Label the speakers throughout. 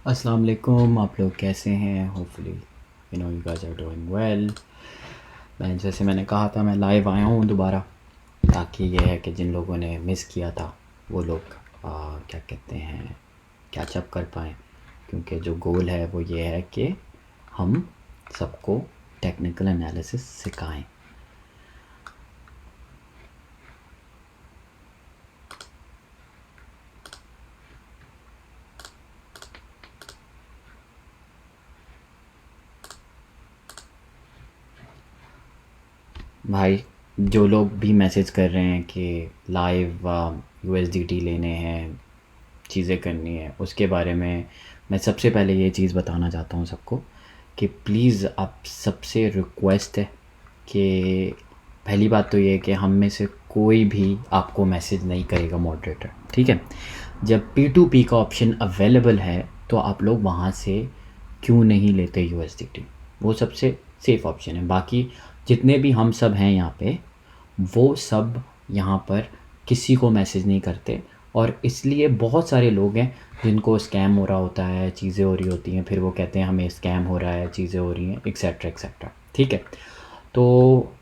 Speaker 1: अस्सलाम वालेकुम, आप लोग कैसे हैं? Hopefully you guys are doing well. मैंने कहा था, मैं लाइव आया हूँ दोबारा, ताकि ये है कि जिन लोगों ने मिस किया था वो लोग क्या कहते हैं, कैचअप कर पाएँ। क्योंकि जो गोल है वो ये है कि हम सबको टेक्निकल एनालिसिस सिखाएं। भाई, जो लोग भी मैसेज कर रहे हैं कि लाइव यूएसडीटी लेने हैं, चीज़ें करनी है, उसके बारे में मैं सबसे पहले ये चीज़ बताना चाहता हूँ सबको कि प्लीज़ आप सबसे रिक्वेस्ट है कि पहली बात तो ये है कि हम में से कोई भी आपको मैसेज नहीं करेगा मॉडरेटर, ठीक है? जब P2P का ऑप्शन अवेलेबल है तो आप लोग वहाँ से क्यों नहीं लेते यूएसडीटी? वो सबसे सेफ़ ऑप्शन है। बाकी जितने भी हम सब हैं यहाँ पे, वो सब यहाँ पर किसी को मैसेज नहीं करते, और इसलिए बहुत सारे लोग हैं जिनको स्कैम हो रहा होता है, चीज़ें हो रही होती हैं, फिर वो कहते हैं हमें स्कैम हो रहा है, चीज़ें हो रही हैं, एक्सेट्रा एक्सेट्रा, ठीक है? तो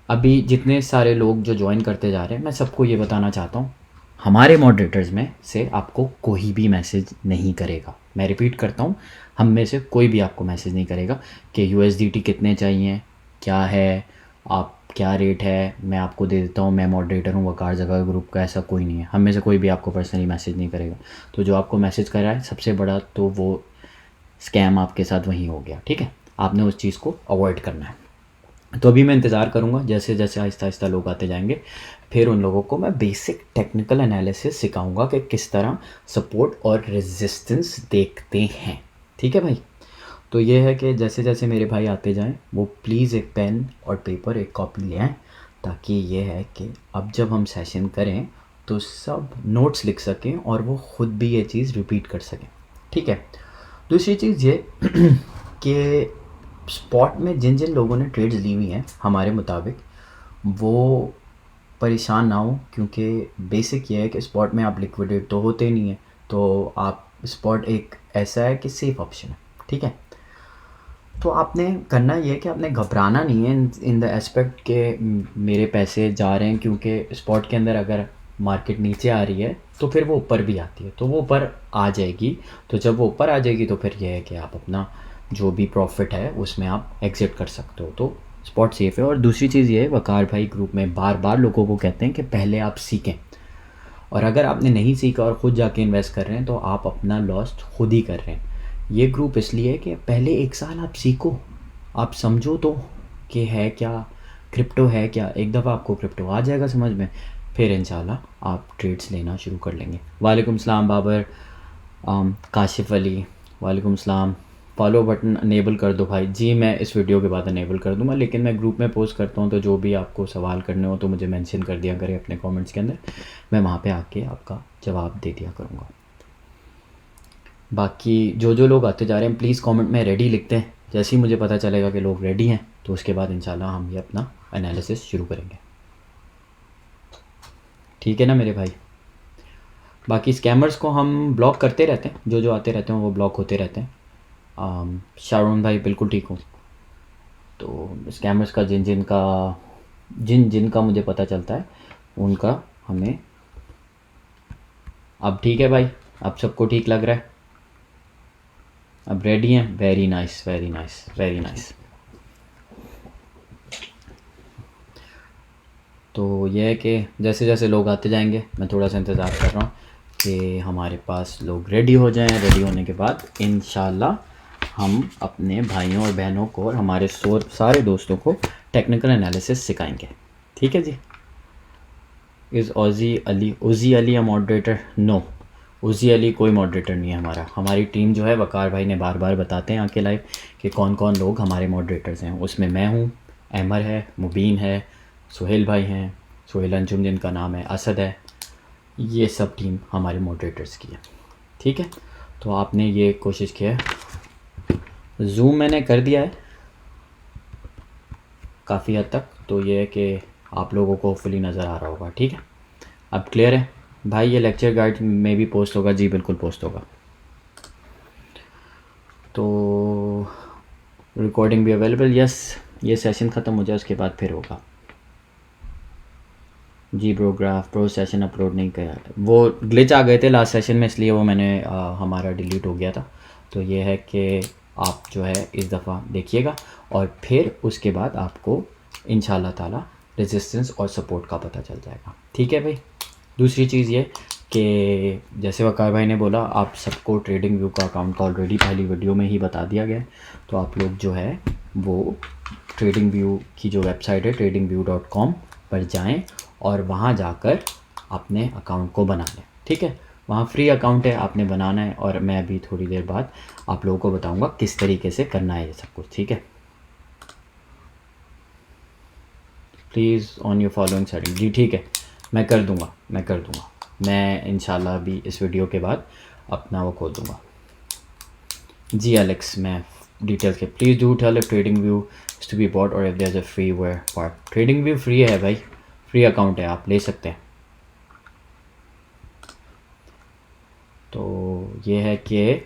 Speaker 1: अभी जितने सारे लोग जो ज्वाइन करते जा रहे हैं, मैं सबको ये बताना चाहता हूँ, हमारे मॉडरेटर्स में से आपको कोई भी मैसेज नहीं करेगा। मैं रिपीट करता हूँ, हम में से कोई भी आपको मैसेज नहीं करेगा कि यूएसडीटी कितने चाहिए, क्या है, आप क्या रेट है, मैं आपको दे देता हूँ, मैं मॉडरेटर हूँ वकार जगह ग्रुप का। ऐसा कोई नहीं है, हम में से कोई भी आपको पर्सनली मैसेज नहीं करेगा। तो जो आपको मैसेज कर रहा है सबसे बड़ा, तो वो स्कैम आपके साथ वहीं हो गया, ठीक है? आपने उस चीज़ को अवॉइड करना है। तो अभी मैं इंतज़ार करूँगा, जैसे जैसे आहिस्ता आहिस्ता लोग आते जाएंगे, फिर उन लोगों को मैं बेसिक टेक्निकल एनालिसिस सिखाऊंगा कि किस तरह सपोर्ट और रेजिस्टेंस देखते हैं, ठीक है भाई? तो ये है कि जैसे जैसे मेरे भाई आते जाएं, वो प्लीज़ एक पेन और पेपर, एक कॉपी ले आएँ, ताकि ये है कि अब जब हम सेशन करें तो सब नोट्स लिख सकें और वो ख़ुद भी ये चीज़ रिपीट कर सकें, ठीक है? दूसरी चीज़ ये कि स्पॉट में जिन जिन लोगों ने ट्रेड्स ली हुई हैं हमारे मुताबिक, वो परेशान ना हो, क्योंकि बेसिक ये है कि स्पॉट में आप लिक्विडेट तो होते नहीं हैं, तो आप स्पॉट एक ऐसा है कि सेफ़ ऑप्शन है, ठीक है? तो आपने करना ये है कि आपने घबराना नहीं है इन द एस्पेक्ट के मेरे पैसे जा रहे हैं, क्योंकि स्पॉट के अंदर अगर मार्केट नीचे आ रही है तो फिर वो ऊपर भी आती है, तो वो ऊपर आ जाएगी। तो जब वो ऊपर आ जाएगी तो फिर यह है कि आप अपना जो भी प्रॉफिट है उसमें आप एग्ज़िट कर सकते हो, तो स्पॉट सेफ़ है। और दूसरी चीज़ ये है, वकार भाई ग्रुप में बार बार लोगों को कहते हैं कि पहले आप सीखें, और अगर आपने नहीं सीखा और ख़ुद जाके इन्वेस्ट कर रहे हैं तो आप अपना लॉस खुद ही कर रहे हैं। ये ग्रुप इसलिए है कि पहले 1 साल आप सीखो, आप समझो तो कि है क्या, क्रिप्टो है क्या। एक दफ़ा आपको क्रिप्टो आ जाएगा समझ में, फिर इंशाल्लाह आप ट्रेड्स लेना शुरू कर लेंगे। वालेकुम सलाम बाबर, काशिफ़ अली, वालेकुम सलाम। फॉलो बटन अनेबल कर दो भाई जी। मैं इस वीडियो के बाद अनेबल कर दूंगा, लेकिन मैं ग्रुप में पोस्ट करता हूँ, तो जो भी आपको सवाल करने हो तो मुझे मेंशन कर दिया करें अपने कमेंट्स के अंदर, मैं वहाँ पे आके आपका जवाब दे दिया करूँगा। बाकी जो जो लोग आते जा रहे हैं प्लीज़ कमेंट में रेडी लिखते हैं। जैसे ही मुझे पता चलेगा कि लोग रेडी हैं तो उसके बाद इंशाल्लाह हम ये अपना एनालिसिस शुरू करेंगे, ठीक है ना मेरे भाई? बाकी स्कैमर्स को हम ब्लॉक करते रहते हैं, जो जो आते रहते हैं वो ब्लॉक होते रहते हैं। शारून भाई बिल्कुल ठीक हूँ। तो स्कैमर्स का जिन जिन का मुझे पता चलता है उनका हमें, अब ठीक है भाई, अब सबको ठीक लग रहा है, अब रेडी हैं? Very nice, very nice, very nice. तो ये है कि जैसे जैसे लोग आते जाएंगे मैं थोड़ा सा इंतज़ार कर रहा हूँ कि हमारे पास लोग रेडी हो जाएं। रेडी होने के बाद इंशाल्लाह हम अपने भाइयों और बहनों को और हमारे सारे दोस्तों को टेक्निकल एनालिसिस सिखाएंगे, ठीक है जी? Is Uzi Ali a moderator? No, Uzi Ali कोई मॉडरेटर नहीं है हमारा। हमारी टीम जो है, वकार भाई ने बार बार बताते हैं आके लाइव कि कौन कौन लोग हमारे मॉडरेटर्स हैं। उसमें मैं हूँ, अहमर है, मुबीन है, सुहेल भाई हैं, सुहेल अंजुम जिनका नाम है, असद है, ये सब टीम हमारे मॉडरेटर्स की है, ठीक है? तो आपने ये कोशिश किया है, जूम मैंने कर दिया है काफ़ी हद तक, तो ये है कि आप लोगों को होपफुली नज़र आ रहा होगा, ठीक है। अब क्लियर है भाई, ये लेक्चर गाइड में भी पोस्ट होगा जी, बिल्कुल पोस्ट होगा। तो रिकॉर्डिंग भी अवेलेबल, यस, ये सेशन ख़त्म हो जाए उसके बाद फिर होगा जी। प्रो सेशन अपलोड नहीं किया, वो ग्लिच आ गए थे लास्ट सेशन में, इसलिए वो मैंने हमारा डिलीट हो गया था। तो ये है कि आप जो है इस दफ़ा देखिएगा और फिर उसके बाद आपको इंशाल्लाह ताला रेजिस्टेंस और सपोर्ट का पता चल जाएगा, ठीक है भाई। दूसरी चीज़ ये कि जैसे वकार भाई ने बोला, आप सबको ट्रेडिंग व्यू का अकाउंट का ऑलरेडी पहली वीडियो में ही बता दिया गया है। तो आप लोग जो है वो ट्रेडिंग व्यू की जो वेबसाइट है tradingview.com पर जाएं और वहाँ जाकर अपने अकाउंट को बना लें, ठीक है। वहाँ फ्री अकाउंट है, आपने बनाना है, और मैं अभी थोड़ी देर बाद आप लोगों को बताऊँगा किस तरीके से करना है ये सब कुछ, ठीक है। Please on your following setting, जी ठीक है, मैं कर दूँगा, मैं इंशाल्लाह अभी इस वीडियो के बाद अपना वो खोल दूँगा जी। एलेक्स, मैं डिटेल्स के please do tell if TradingView is to be bought और if there is a freeware part. TradingView free है भाई, फ्री अकाउंट है, आप ले सकते हैं। तो ये है कि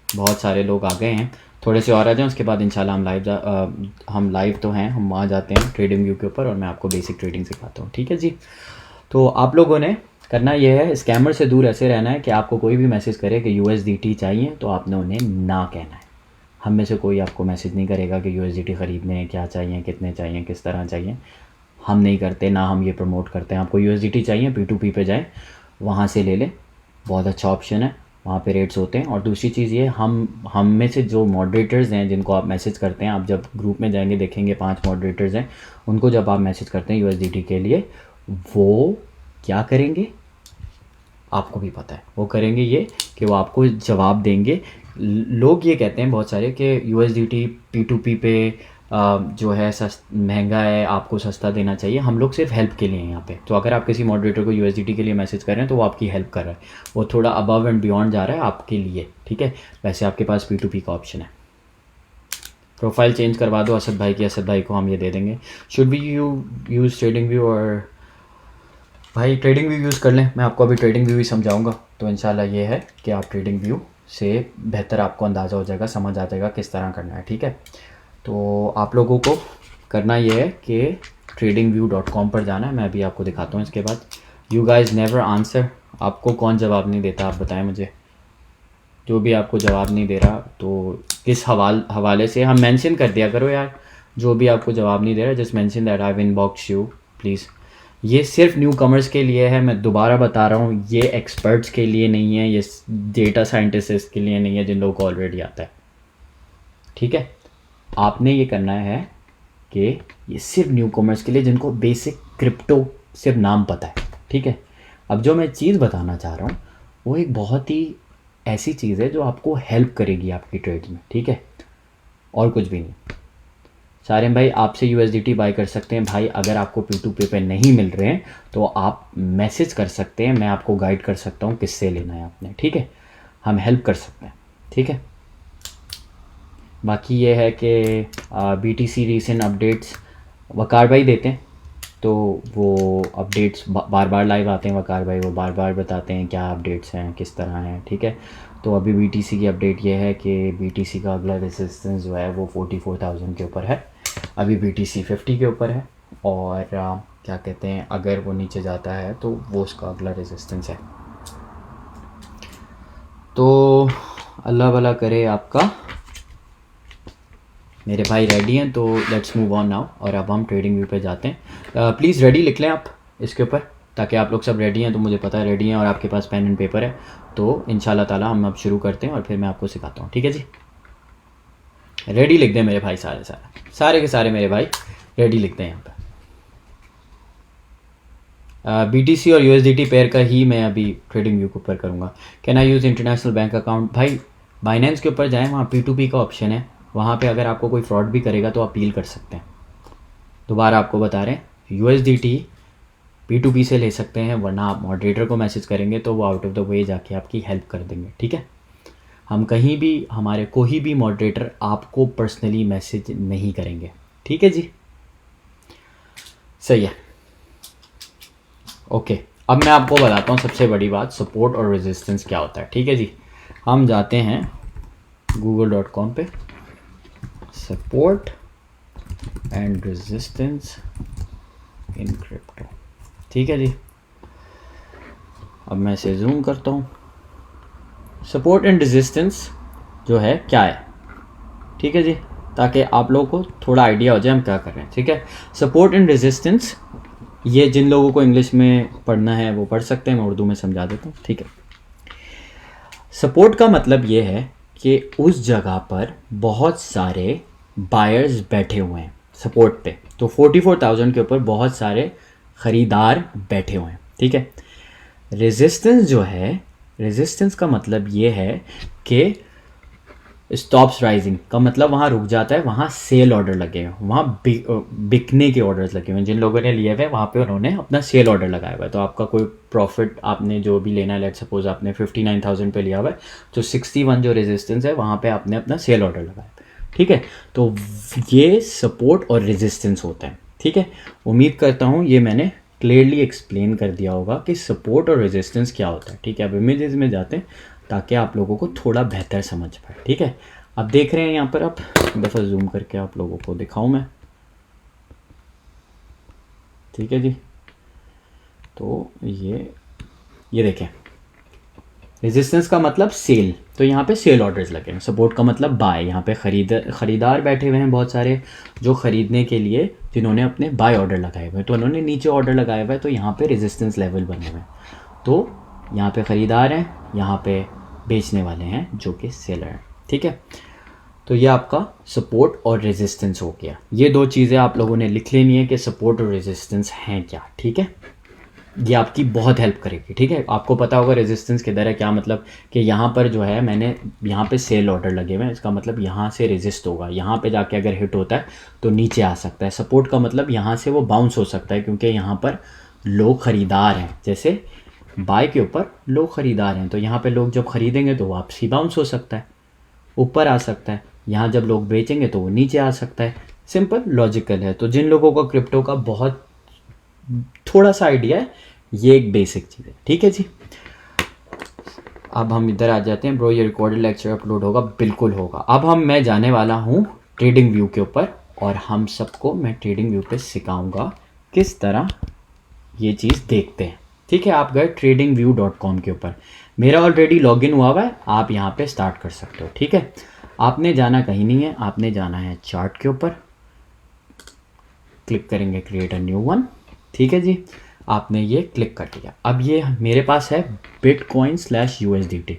Speaker 1: बहुत सारे लोग आ गए हैं, थोड़े से और आ जाएं, उसके बाद इंशाल्लाह हम लाइव तो हैं, हम वहाँ जाते हैं ट्रेडिंग व्यू के ऊपर और मैं आपको बेसिक ट्रेडिंग सिखाता हूँ, ठीक है जी। तो आप लोगों ने करना ये है, स्कैमर से दूर ऐसे रहना है कि आपको कोई भी मैसेज करे कि USDT चाहिए तो आपने उन्हें ना कहना है। हम में से कोई आपको मैसेज नहीं करेगा कि USDT ख़रीदने हैं, क्या चाहिए, कितने चाहिए, किस तरह चाहिए, हम नहीं करते, ना हम ये प्रमोट करते हैं। आपको USDT चाहिए, P2P पे जाएँ, वहाँ से ले लें, बहुत अच्छा ऑप्शन है, वहाँ पे रेट्स होते हैं। और दूसरी चीज़ ये, हम में से जो मॉडरेटर्स हैं जिनको आप मैसेज करते हैं, आप जब ग्रुप में जाएंगे देखेंगे 5 मॉडरेटर्स हैं, उनको जब आप मैसेज करते हैं USDT के लिए, वो क्या करेंगे आपको भी पता है, वो करेंगे ये कि वो आपको जवाब देंगे। लोग ये कहते हैं बहुत सारे कि USDT P2P पे जो है महंगा है, आपको सस्ता देना चाहिए। हम लोग सिर्फ हेल्प के लिए हैं यहाँ पे। तो अगर आप किसी मॉडरेटर को USDT के लिए मैसेज कर रहे हैं तो वो आपकी हेल्प कर रहा है, वो थोड़ा अबव एंड बियॉन्ड जा रहा है आपके लिए, ठीक है। वैसे आपके पास P2P का ऑप्शन है। प्रोफाइल चेंज करवा दो असद भाई की, असद भाई को हम ये दे देंगे। Should we use trading view, और भाई ट्रेडिंग व्यू यूज़ कर लें, मैं आपको अभी ट्रेडिंग व्यू ही समझाऊंगा। तो इंशाल्लाह ये है कि आप ट्रेडिंग व्यू से बेहतर आपको अंदाज़ा हो जाएगा, समझ आ जाएगा किस तरह करना है, ठीक है। तो आप लोगों को करना ये है कि tradingview.com पर जाना है, मैं अभी आपको दिखाता हूँ इसके बाद। यू गाइज नेवर आंसर, आपको कौन जवाब नहीं देता, आप बताएं मुझे। जो भी आपको जवाब नहीं दे रहा तो किस हवाले से, हम मेंशन कर दिया करो यार, जो भी आपको जवाब नहीं दे रहा just mention that I inbox you please. ये सिर्फ न्यू कमर्स के लिए है, मैं दोबारा बता रहा हूँ, ये एक्सपर्ट्स के लिए नहीं है, ये डेटा साइंटिस्ट के लिए नहीं है, जिन लोगों को ऑलरेडी आता है, ठीक है। आपने ये करना है कि ये सिर्फ न्यू कॉमर्स के लिए, जिनको बेसिक क्रिप्टो सिर्फ नाम पता है, ठीक है। अब जो मैं चीज़ बताना चाह रहा हूँ वो एक बहुत ही ऐसी चीज़ है जो आपको हेल्प करेगी आपकी ट्रेड्स में, ठीक है, और कुछ भी नहीं। सारिम भाई आपसे USDT बाय कर सकते हैं भाई, अगर आपको P2P पे नहीं मिल रहे हैं तो आप मैसेज कर सकते हैं, मैं आपको गाइड कर सकता हूँ किससे लेना है आपने, ठीक है, हम हेल्प कर सकते हैं, ठीक है। बाकी ये है कि BTC रीसेंट अपडेट्स वकार भाई देते हैं, तो वो अपडेट्स बार बार लाइव आते हैं वकार भाई, वो बार बार बताते हैं क्या अपडेट्स हैं, किस तरह हैं, ठीक है। तो अभी BTC की अपडेट ये है कि BTC का अगला रेजिस्टेंस जो है वो 44,000 के ऊपर है, अभी BTC 50 के ऊपर है, और क्या कहते हैं, अगर वो नीचे जाता है तो वो उसका अगला रेजिस्टेंस है। तो अल्लाह भला करे आपका। मेरे भाई रेडी हैं तो लेट्स मूव ऑन नाउ, और अब हम ट्रेडिंग व्यू पे जाते हैं। प्लीज़ रेडी लिख लें आप इसके ऊपर, ताकि आप लोग सब रेडी हैं, तो मुझे पता है रेडी हैं और आपके पास पेन एंड पेपर है। तो इंशाल्लाह ताला हम अब शुरू करते हैं और फिर मैं आपको सिखाता हूँ, ठीक है जी। रेडी लिख दें मेरे भाई, सारे के सारे मेरे भाई रेडी लिखते हैं यहाँ पर। BTC और USDT पेयर का ही मैं अभी ट्रेडिंग व्यू के ऊपर करूँगा। Can I use international bank account, भाई बाइनेंस के ऊपर जाएँ, वहाँ P2P का ऑप्शन है, वहाँ पे अगर आपको कोई फ्रॉड भी करेगा तो अपील कर सकते हैं। दोबारा आपको बता रहे हैं, USDT P2P से ले सकते हैं, वरना आप मॉडरेटर को मैसेज करेंगे तो वो आउट ऑफ द वे जाके आपकी हेल्प कर देंगे, ठीक है। हम कहीं भी, हमारे कोई भी मॉडरेटर आपको पर्सनली मैसेज नहीं करेंगे, ठीक है जी। सही है। ओके, अब मैं आपको बताता हूँ सबसे बड़ी बात, सपोर्ट और रेजिस्टेंस क्या होता है। ठीक है जी, हम जाते हैं google.com पे, support and resistance in crypto. ठीक है जी, अब मैं इसे जूम करता हूँ। सपोर्ट एंड रेजिस्टेंस जो है क्या है, ठीक है जी, ताकि आप लोगों को थोड़ा आइडिया हो जाए हम क्या कर रहे हैं। ठीक है, सपोर्ट एंड रेजिस्टेंस, ये जिन लोगों को इंग्लिश में पढ़ना है वो पढ़ सकते हैं, मैं उर्दू में समझा देता हूँ। ठीक है, सपोर्ट का मतलब ये है कि उस जगह पर बहुत सारे बायर्स बैठे हुए हैं सपोर्ट पे, तो 44,000 के ऊपर बहुत सारे ख़रीदार बैठे हुए हैं। ठीक है, रेजिस्टेंस जो है, रेजिस्टेंस का मतलब ये है कि स्टॉप्स राइजिंग का मतलब वहाँ रुक जाता है, वहाँ सेल ऑर्डर लगे हैं, वहाँ बिकने के ऑर्डर्स लगे हुए हैं। जिन लोगों ने लिए हुए वहाँ पे उन्होंने अपना सेल ऑर्डर लगाया हुआ है, तो आपका कोई प्रॉफिट आपने जो भी लेना है, लेट सपोज आपने 59,000 पे लिया हुआ है, तो 61 जो रेजिस्टेंस है वहाँ पे आपने अपना सेल ऑर्डर लगाया। ठीक है, तो ये सपोर्ट और रेजिस्टेंस होता है। ठीक है, उम्मीद करता हूँ ये मैंने क्लियरली एक्सप्लेन कर दिया होगा कि सपोर्ट और रेजिस्टेंस क्या होता है। ठीक है, अब इमेजेस में जाते हैं ताकि आप लोगों को थोड़ा बेहतर समझ पाए। ठीक है, अब देख रहे हैं यहाँ पर, आप एक दफ़ा जूम करके आप लोगों को दिखाऊं मैं। ठीक है जी, तो ये देखें, रेजिस्टेंस का मतलब सेल, तो यहाँ पे सेल ऑर्डर्स लगे हैं। सपोर्ट का मतलब बाय, यहाँ पे खरीदार बैठे हुए हैं बहुत सारे जो ख़रीदने के लिए, जिन्होंने अपने बाय ऑर्डर लगाए हुए हैं, तो उन्होंने नीचे ऑर्डर लगाया हुआ है, तो यहाँ पे रेजिस्टेंस लेवल बने हुए हैं। तो यहाँ पे ख़रीदार हैं, यहाँ पे बेचने वाले हैं जो कि सेलर हैं। ठीक है, तो ये आपका सपोर्ट और रेजिस्टेंस हो गया। ये दो चीज़ें आप लोगों ने लिख लेनी है कि सपोर्ट और रेजिस्टेंस हैं क्या। ठीक है, ये आपकी बहुत हेल्प करेगी। ठीक है, आपको पता होगा रेजिस्टेंस किधर है, क्या मतलब कि यहाँ पर जो है मैंने यहाँ पे सेल ऑर्डर लगे हुए हैं, इसका मतलब यहाँ से रेजिस्ट होगा, यहाँ पे जाके अगर हिट होता है तो नीचे आ सकता है। सपोर्ट का मतलब यहाँ से वो बाउंस हो सकता है, क्योंकि यहाँ पर लोग ख़रीदार हैं, जैसे बाय के ऊपर लोग ख़रीदार हैं, तो यहाँ पे लोग जब ख़रीदेंगे तो वापसी बाउंस हो सकता है, ऊपर आ सकता है। यहाँ जब लोग बेचेंगे तो वो नीचे आ सकता है। सिंपल लॉजिकल है। तो जिन लोगों को क्रिप्टो का बहुत थोड़ा सा आइडिया है, ये एक बेसिक चीज़ है। ठीक है जी, अब हम इधर आ जाते हैं। ब्रो ये रिकॉर्डेड लेक्चर अपलोड होगा? बिल्कुल होगा। अब मैं जाने वाला हूँ ट्रेडिंग व्यू के ऊपर, और हम सबको मैं ट्रेडिंग व्यू पे सिखाऊंगा किस तरह ये चीज़ देखते हैं। ठीक है, आप गए tradingview.com के ऊपर, मेरा ऑलरेडी लॉगिन हुआ है, आप यहाँ पे स्टार्ट कर सकते हो। ठीक है, आपने जाना कहीं नहीं है, आपने जाना है चार्ट के ऊपर, क्लिक करेंगे क्रिएट अ न्यू वन। ठीक है जी, आपने ये क्लिक कर दिया। अब ये मेरे पास है Bitcoin/USDT।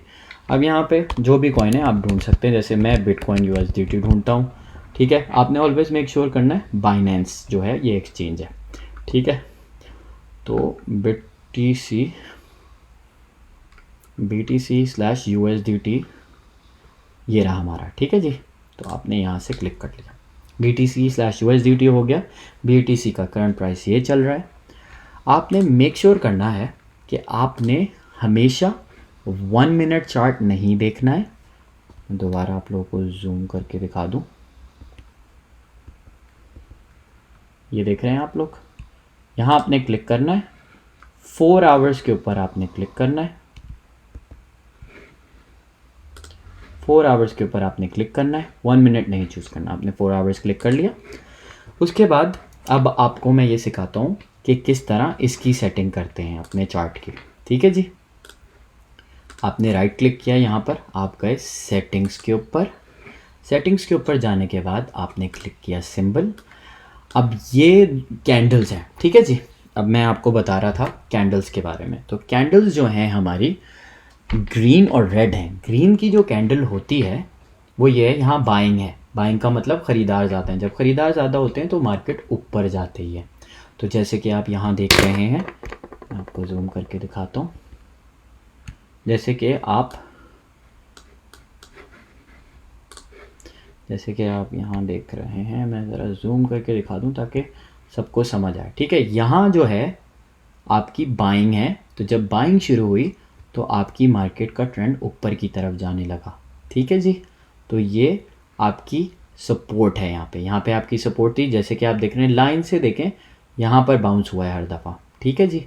Speaker 1: अब यहाँ पे जो भी कॉइन है आप ढूंढ सकते हैं, जैसे मैं Bitcoin USDT ढूंढता हूँ। ठीक है, आपने ऑलवेज मेक श्योर करना है बाइनेंस जो है ये एक्सचेंज है। ठीक है, तो BTC/USDT ये रहा हमारा। ठीक है जी, तो आपने यहाँ से क्लिक कर लिया, BTC/USDT हो गया। BTC का करंट प्राइस ये चल रहा है। आपने मेक श्योर करना है कि आपने हमेशा 1 मिनट चार्ट नहीं देखना है। दोबारा आप लोगों को जूम करके दिखा दूँ, ये देख रहे हैं आप लोग, यहाँ आपने क्लिक करना है, 4 आवर्स के ऊपर आपने क्लिक करना है, 4 आवर्स के ऊपर आपने क्लिक करना है, 1 मिनट नहीं चूज़ करना। आपने 4 आवर्स क्लिक कर लिया। उसके बाद अब आपको मैं ये सिखाता हूँ कि किस तरह इसकी सेटिंग करते हैं अपने चार्ट की। ठीक है जी, आपने राइट क्लिक किया, यहाँ पर आप गए सेटिंग्स के ऊपर। सेटिंग्स के ऊपर जाने के बाद आपने क्लिक किया सिंबल। अब ये कैंडल्स हैं। ठीक है जी, अब मैं आपको बता रहा था कैंडल्स के बारे में। तो कैंडल्स जो हैं हमारी ग्रीन और रेड हैं। ग्रीन की जो कैंडल होती है वो ये है, यहाँ बाइंग है। बाइंग का मतलब ख़रीदार ज़्यादा हैं। जब ख़रीदार ज़्यादा होते हैं तो मार्केट ऊपर जाती है। तो जैसे कि आप यहाँ देख रहे हैं, आपको जूम करके दिखाता हूँ, जैसे कि आप यहाँ देख रहे हैं, मैं ज़रा जूम करके दिखा दूँ ताकि सबको समझ आए। ठीक है, यहाँ जो है आपकी बाइंग है, तो जब बाइंग शुरू हुई तो आपकी मार्केट का ट्रेंड ऊपर की तरफ जाने लगा। ठीक है जी, तो ये आपकी सपोर्ट है। यहाँ पे आपकी सपोर्ट थी, जैसे कि आप देख रहे हैं, लाइन से देखें, यहाँ पर बाउंस हुआ है हर दफ़ा, ठीक है जी।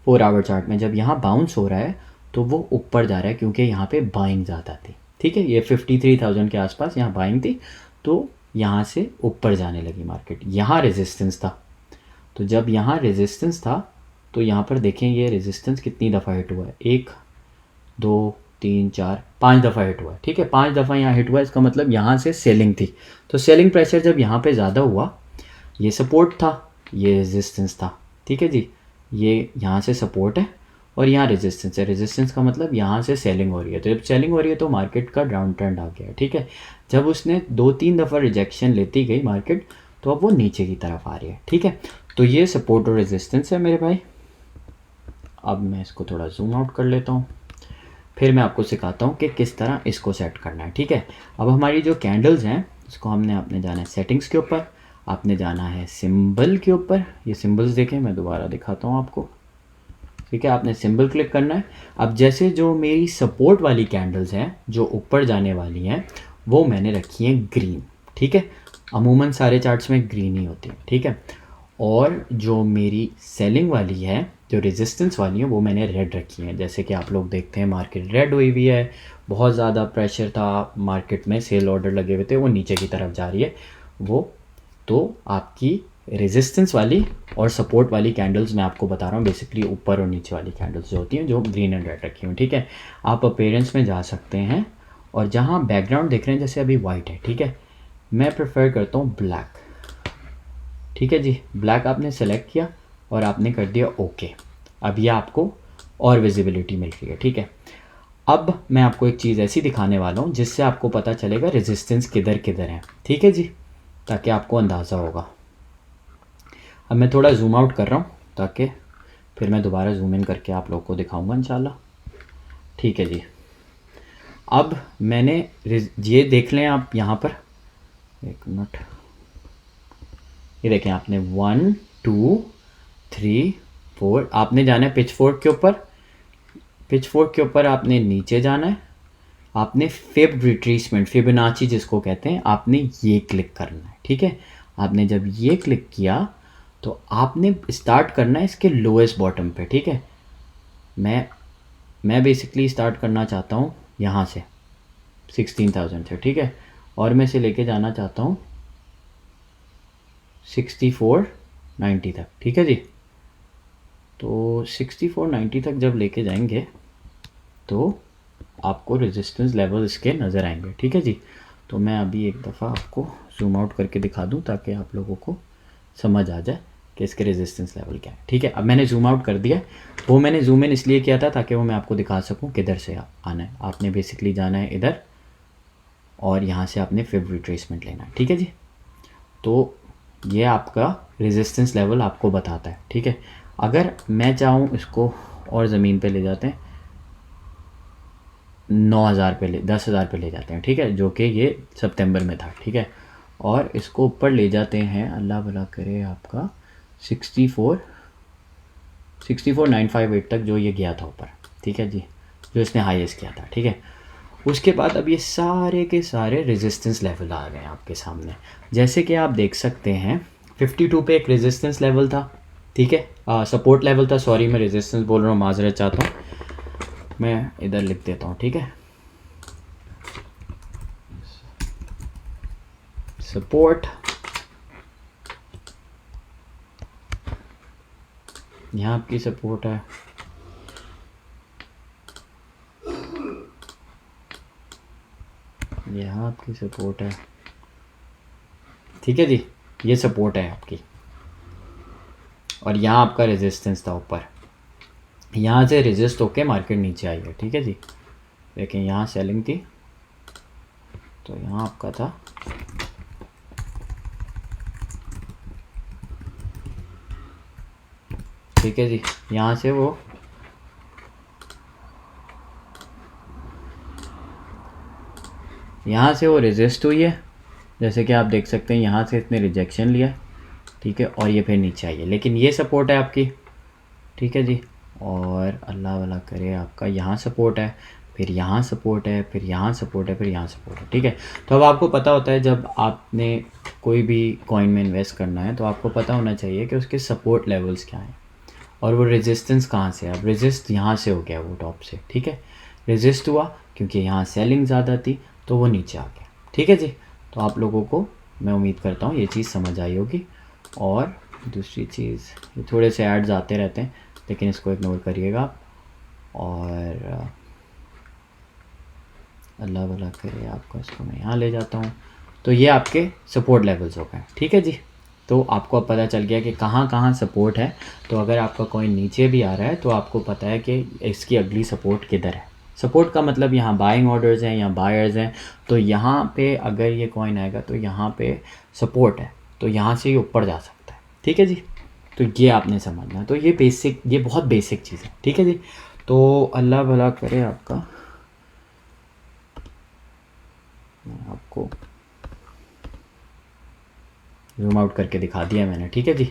Speaker 1: 4 आवर चार्ट में जब यहाँ बाउंस हो रहा है तो वो ऊपर जा रहा है क्योंकि यहाँ पे बाइंग ज़्यादा थी, ठीक है। ये 53,000 के आसपास यहाँ बाइंग थी, तो यहाँ से ऊपर जाने लगी मार्केट। यहाँ रेजिस्टेंस था, तो जब यहाँ रेजिस्टेंस था तो यहाँ पर देखें ये रेजिस्टेंस कितनी दफ़ा हिट हुआ है, 1 2 3 4 5 दफ़ा हिट हुआ है, ठीक है। 5 दफ़ा यहाँ हिट हुआ है, इसका मतलब यहाँ से सेलिंग थी। तो सेलिंग प्रेशर जब यहाँ पे ज़्यादा हुआ, ये सपोर्ट था, ये रेजिस्टेंस था, ठीक है जी। ये यहाँ से सपोर्ट है और यहाँ रेजिस्टेंस है। रेजिस्टेंस का मतलब यहाँ से सेलिंग हो रही है, तो जब सेलिंग हो रही है तो मार्केट का डाउन ट्रेंड आ गया, ठीक है। जब उसने 2-3 दफ़ा रिजेक्शन लेती गई मार्केट, तो अब वो नीचे की तरफ आ रही है, ठीक है। तो ये सपोर्ट और रेजिस्टेंस है मेरे भाई। अब मैं इसको थोड़ा जूम आउट कर लेता हूँ, फिर मैं आपको सिखाता हूँ कि किस तरह इसको सेट करना है, ठीक है। अब हमारी जो कैंडल्स हैं इसको आपने जाना है सेटिंग्स के ऊपर, आपने जाना है सिंबल के ऊपर। ये सिंबल्स देखें, मैं दोबारा दिखाता हूँ आपको, ठीक है। आपने सिंबल क्लिक करना है। अब जैसे जो मेरी सपोर्ट वाली कैंडल्स हैं जो ऊपर जाने वाली हैं, वो मैंने रखी हैं ग्रीन, ठीक है। अमूमन सारे चार्ट्स में ग्रीन ही होती है, ठीक है। और जो मेरी सेलिंग वाली है, जो रेजिस्टेंस वाली है, वो मैंने रेड रखी है। जैसे कि आप लोग देखते हैं मार्केट रेड हुई हुई है, बहुत ज़्यादा प्रेशर था मार्केट में, सेल ऑर्डर लगे हुए थे, वो नीचे की तरफ जा रही है वो। तो आपकी रेजिस्टेंस वाली और सपोर्ट वाली कैंडल्स मैं आपको बता रहा हूँ, बेसिकली ऊपर और नीचे वाली कैंडल्स जो होती हैं, जो ग्रीन एंड रेड रखी हुई, ठीक है। आप अपीयरेंस में जा सकते हैं और जहाँ बैकग्राउंड देख रहे हैं जैसे अभी वाइट है, ठीक है, मैं प्रेफर करता हूँ ब्लैक, ठीक है जी। ब्लैक आपने सेलेक्ट किया और आपने कर दिया ओके। अब ये आपको और विजिबिलिटी मिल रही है, ठीक है। अब मैं आपको एक चीज़ ऐसी दिखाने वाला हूँ जिससे आपको पता चलेगा रेजिस्टेंस किधर किधर है, ठीक है जी, ताकि आपको अंदाज़ा होगा। अब मैं थोड़ा जूम आउट कर रहा हूँ ताकि फिर मैं दोबारा जूम इन करके आप लोगों को दिखाऊंगा इंशाल्लाह, ठीक है जी। अब मैंने ये देख लें आप यहाँ पर, एक मिनट, ये देखें आपने 1 2 3 4, आपने जाना है पिच फोर्क के ऊपर। पिच फोर्क के ऊपर आपने नीचे जाना है, आपने फिब रिट्रेसमेंट, फिबोनाची जिसको कहते हैं, आपने ये क्लिक करना है, ठीक है। आपने जब ये क्लिक किया तो आपने स्टार्ट करना है इसके लोएस्ट बॉटम पे, ठीक है। मैं बेसिकली स्टार्ट करना चाहता हूँ यहाँ से 16,000 से, ठीक है, और मैं इसे लेके जाना चाहता हूँ 6490 तक, ठीक है जी। तो 6490 तक जब लेके जाएंगे तो आपको रेजिस्टेंस लेवल इसके नज़र आएंगे, ठीक है जी। तो मैं अभी एक दफ़ा आपको जूम आउट करके दिखा दूं ताकि आप लोगों को समझ आ जाए कि इसके रेजिस्टेंस लेवल क्या है, ठीक है। अब मैंने जूम आउट कर दिया, वो मैंने जूम इन इसलिए किया था ताकि वो मैं आपको दिखा सकूं किधर से आना है। आपने बेसिकली जाना है इधर और यहाँ से आपने फिब रिट्रेसमेंट लेना है, ठीक है जी। तो ये आपका रेजिस्टेंस लेवल आपको बताता है, ठीक है। अगर मैं चाहूँ इसको और ज़मीन पे ले जाते हैं, 9,000 पे 10,000 पे ले जाते हैं, ठीक है, जो कि ये सितंबर में था, ठीक है। और इसको ऊपर ले जाते हैं, अल्लाह भला करे, आपका 64,958 तक जो ये गया था ऊपर, ठीक है जी, जो इसने हाईएस्ट किया था, ठीक है। उसके बाद अब ये सारे के सारे रेजिस्टेंस लेवल आ गए हैं आपके सामने। जैसे कि आप देख सकते हैं 52 पे एक रेजिस्टेंस लेवल था, ठीक है, सपोर्ट लेवल था, सॉरी मैं रेजिस्टेंस बोल रहा हूँ, माजरत चाहता हूँ, मैं इधर लिख देता हूँ, ठीक है। सपोर्ट, यहाँ आपकी सपोर्ट है, यहाँ आपकी सपोर्ट है, ठीक है जी, ये सपोर्ट है आपकी। और यहाँ आपका रेजिस्टेंस था ऊपर, यहाँ से रेजिस्ट होके मार्केट नीचे आई है, ठीक है जी। देखें यहाँ सेलिंग थी, तो यहाँ आपका था ठीक है जी, यहाँ से वो रेजिस्ट हुई है, जैसे कि आप देख सकते हैं यहाँ से इसने रिजेक्शन लिया, ठीक है, और ये फिर नीचे आई है, लेकिन ये सपोर्ट है आपकी, ठीक है जी। और अल्लाह वाला करे आपका यहाँ सपोर्ट है, फिर यहाँ सपोर्ट है, फिर यहाँ सपोर्ट है, फिर यहाँ सपोर्ट है, ठीक है। तो अब आपको पता होता है जब आपने कोई भी कॉइन में इन्वेस्ट करना है तो आपको पता होना चाहिए कि उसके सपोर्ट लेवल्स क्या हैं और वो रेजिस्टेंस कहाँ से है। अब रेजिस्ट यहाँ से हो गया वो टॉप से, ठीक है, रेजिस्ट हुआ क्योंकि यहाँ सेलिंग ज़्यादा थी तो वो नीचे आ गया, ठीक है जी। तो आप लोगों को मैं उम्मीद करता हूँ ये चीज़ समझ आई होगी। और दूसरी चीज़, ये थोड़े से ऐड्स आते रहते हैं लेकिन इसको इग्नोर करिएगा आप। और अल्लाह भला करे आपका, इसको मैं यहाँ ले जाता हूँ। तो ये आपके सपोर्ट लेवल्स हो गए, ठीक है जी। तो आपको अब पता चल गया कि कहाँ कहाँ सपोर्ट है। तो अगर आपका कॉइन नीचे भी आ रहा है तो आपको पता है कि इसकी अगली सपोर्ट किधर है। सपोर्ट का मतलब यहाँ बाइंग ऑर्डर्स हैं या बायर्स हैं, तो यहाँ पे अगर ये कॉइन आएगा तो यहाँ पे सपोर्ट है, तो यहाँ से ये ऊपर जा सकता है, ठीक है जी। तो ये आपने समझना। तो ये बेसिक, ये बहुत बेसिक चीज़ है, ठीक है जी। तो अल्लाह भला करे आपका। मैं आपको जूम आउट करके दिखा दिया मैंने, ठीक है जी।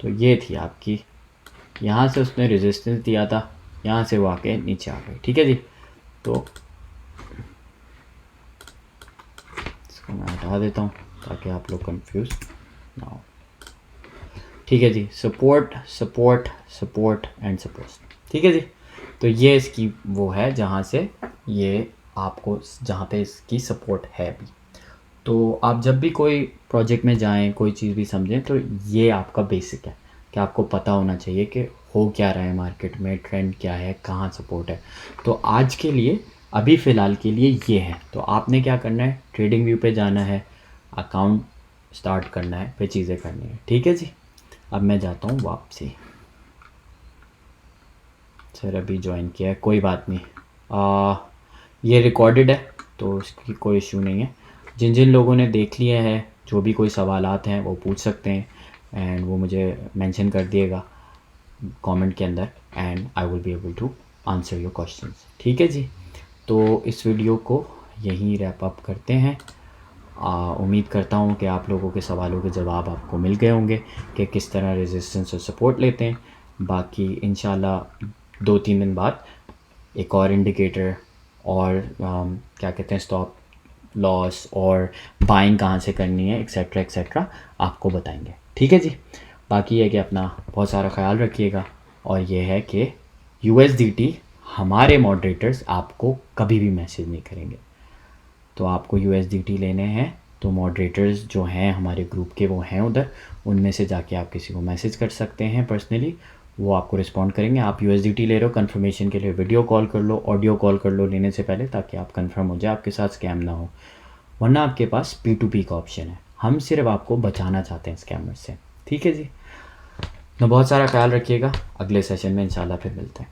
Speaker 1: तो ये थी आपकी, यहाँ से उसने रेजिस्टेंस दिया था, यहाँ से वो आके नीचे आ गई, ठीक है जी। तो इसको मैं हटा देता हूँ ताकि आप लोग कंफ्यूज ना हो, ठीक है जी। Support support support and support, ठीक है जी। तो ये इसकी वो है जहाँ से ये आपको, जहाँ पे इसकी सपोर्ट है अभी। तो आप जब भी कोई प्रोजेक्ट में जाएं, कोई चीज़ भी समझें, तो ये आपका बेसिक है कि आपको पता होना चाहिए कि हो क्या रहा है मार्केट में, ट्रेंड क्या है, कहाँ सपोर्ट है। तो आज के लिए, अभी फ़िलहाल के लिए ये है। तो आपने क्या करना है, ट्रेडिंग व्यू पे जाना है, अकाउंट स्टार्ट करना है, फिर चीज़ें करनी है, ठीक है जी। अब मैं जाता हूँ वापसी। सर अभी ज्वाइन किया है, कोई बात नहीं, ये रिकॉर्डेड है तो उसकी कोई इशू नहीं है। जिन जिन लोगों ने देख लिए हैं, जो भी कोई सवालात हैं वो पूछ सकते हैं एंड वो मुझे मेंशन कर दिएगा कमेंट के अंदर and I will be able to answer your questions, ठीक है जी। तो इस वीडियो को यहीं रैप अप करते हैं। उम्मीद करता हूँ कि आप लोगों के सवालों के जवाब आपको मिल गए होंगे कि किस तरह रेजिस्टेंस और सपोर्ट लेते हैं। बाकी इंशाल्लाह 2-3 दिन बाद एक और इंडिकेटर और क्या कहते हैं, स्टॉप लॉस और बाइंग कहाँ से करनी है, एक्सेट्रा एक्सेट्रा आपको बताएंगे, ठीक है जी। बाकी ये कि अपना बहुत सारा ख्याल रखिएगा। और ये है कि USDT हमारे मॉडरेटर्स आपको कभी भी मैसेज नहीं करेंगे। तो आपको USDT लेने हैं तो मॉडरेटर्स जो हैं हमारे ग्रुप के वो हैं उधर, उनमें से जाके आप किसी को मैसेज कर सकते हैं पर्सनली, वो आपको रिस्पॉन्ड करेंगे। आप USDT ले रहे हो, कंफर्मेशन के लिए वीडियो कॉल कर लो, ऑडियो कॉल कर लो लेने से पहले, ताकि आप कंफर्म हो जाए, आपके साथ स्कैम ना हो। वरना आपके पास P2P का ऑप्शन है, हम सिर्फ आपको बचाना चाहते हैं स्कैमर से, ठीक है जी। तो बहुत सारा ख्याल रखिएगा, अगले सेशन में इंशाल्लाह फिर मिलते हैं।